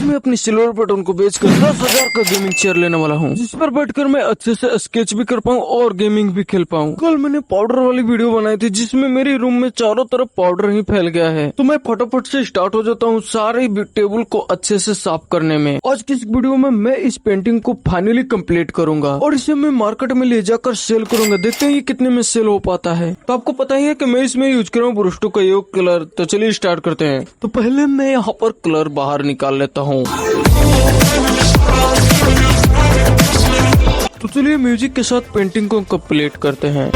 मैं अपनी silver button को बेचकर 10,000 का गेमिंग चेयर लेने वाला हूँ, जिस पर बैठकर मैं अच्छे से स्केच भी कर पाऊँ और गेमिंग भी खेल पाऊँ। कल मैंने पाउडर वाली वीडियो बनाई थी जिसमें मेरे रूम में चारों तरफ पाउडर ही फैल गया है, तो मैं फटाफट से स्टार्ट हो जाता हूँ सारे टेबल को अच्छे से साफ करने में। आज की इस वीडियो में मैं इस पेंटिंग को फाइनली कंप्लीट करूंगा और इसे मैं मार्केट में ले जाकर सेल करूंगा। देखते हैं ये कितने में सेल हो पाता है। तो आपको पता ही है कि मैं इसमें यूज कर रहा हूँ ब्रशों का योग कलर। तो चलिए स्टार्ट करते हैं। तो पहले मैं यहाँ पर कलर बाहर निकाल लेता हूँ। तो चलिए म्यूजिक के साथ पेंटिंग को कंप्लीट करते हैं।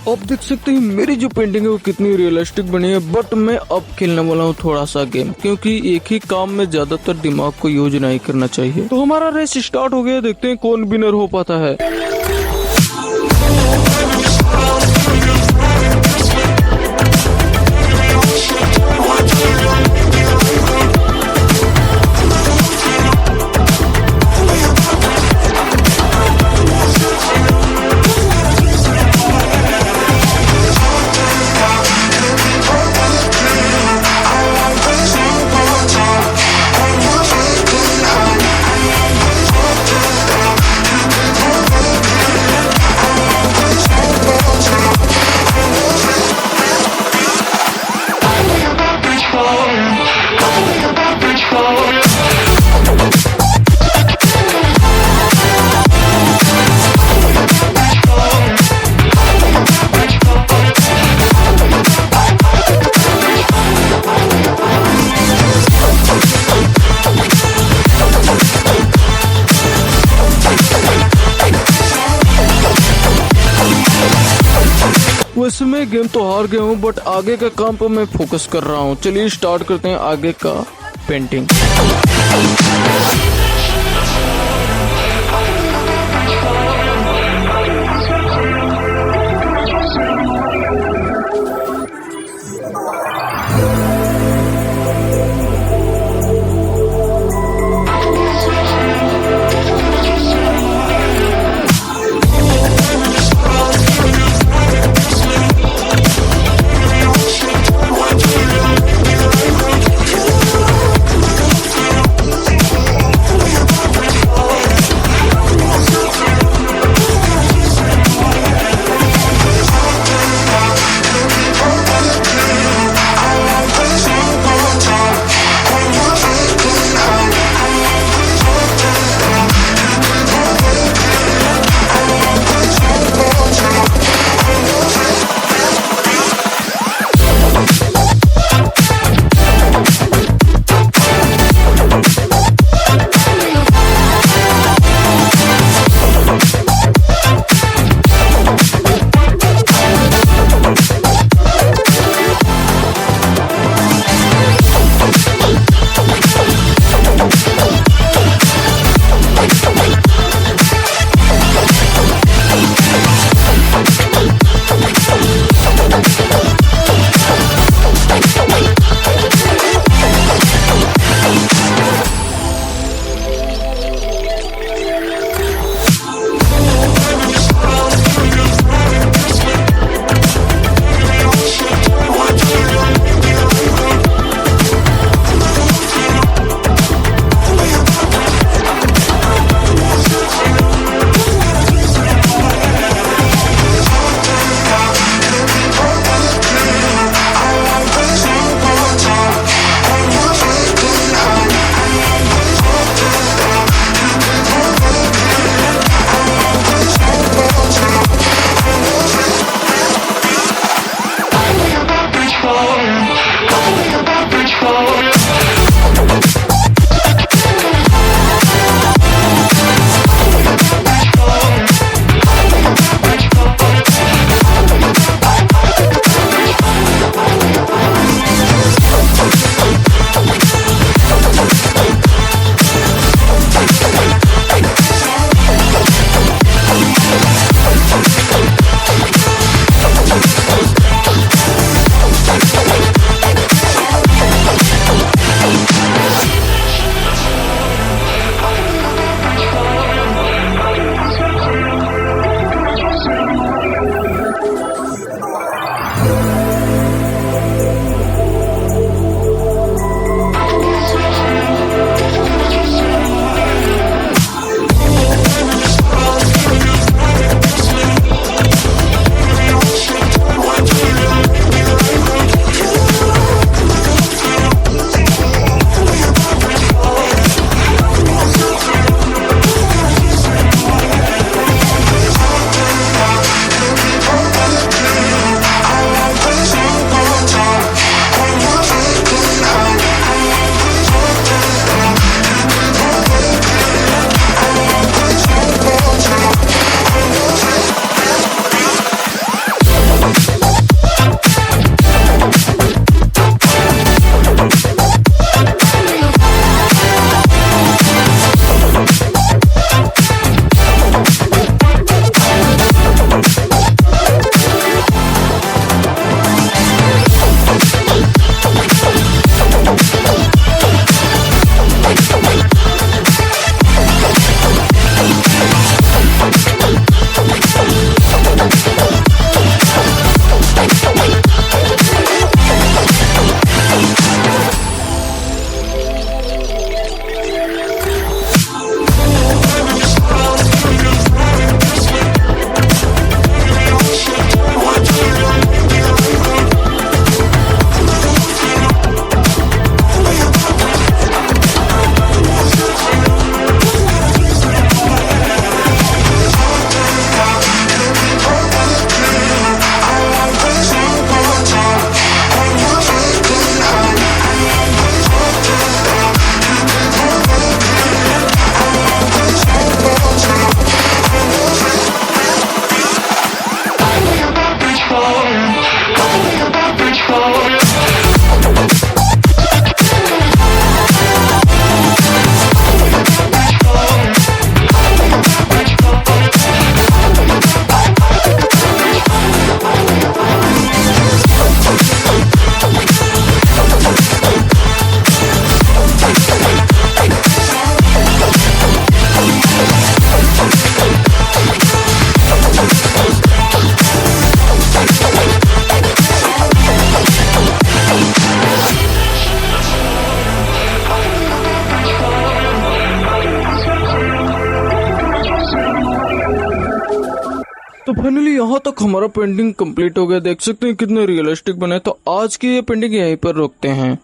आप देख सकते हैं मेरी जो पेंटिंग है वो कितनी रियलिस्टिक बनी है। बट मैं अब खेलने वाला हूँ थोड़ा सा गेम, क्योंकि एक ही काम में ज्यादातर दिमाग को यूज नहीं करना चाहिए। तो हमारा रेस स्टार्ट हो गया, देखते हैं कौन विनर हो पाता है। वैसे मैं गेम तो हार गया हूँ, बट आगे का काम पर मैं फोकस कर रहा हूँ। चलिए स्टार्ट करते हैं आगे का पेंटिंग। तो फाइनली यहाँ तक हमारा पेंटिंग कंप्लीट हो गया। देख सकते हैं कितने रियलिस्टिक बने। तो आज की ये पेंटिंग यहीं पर रोकते हैं।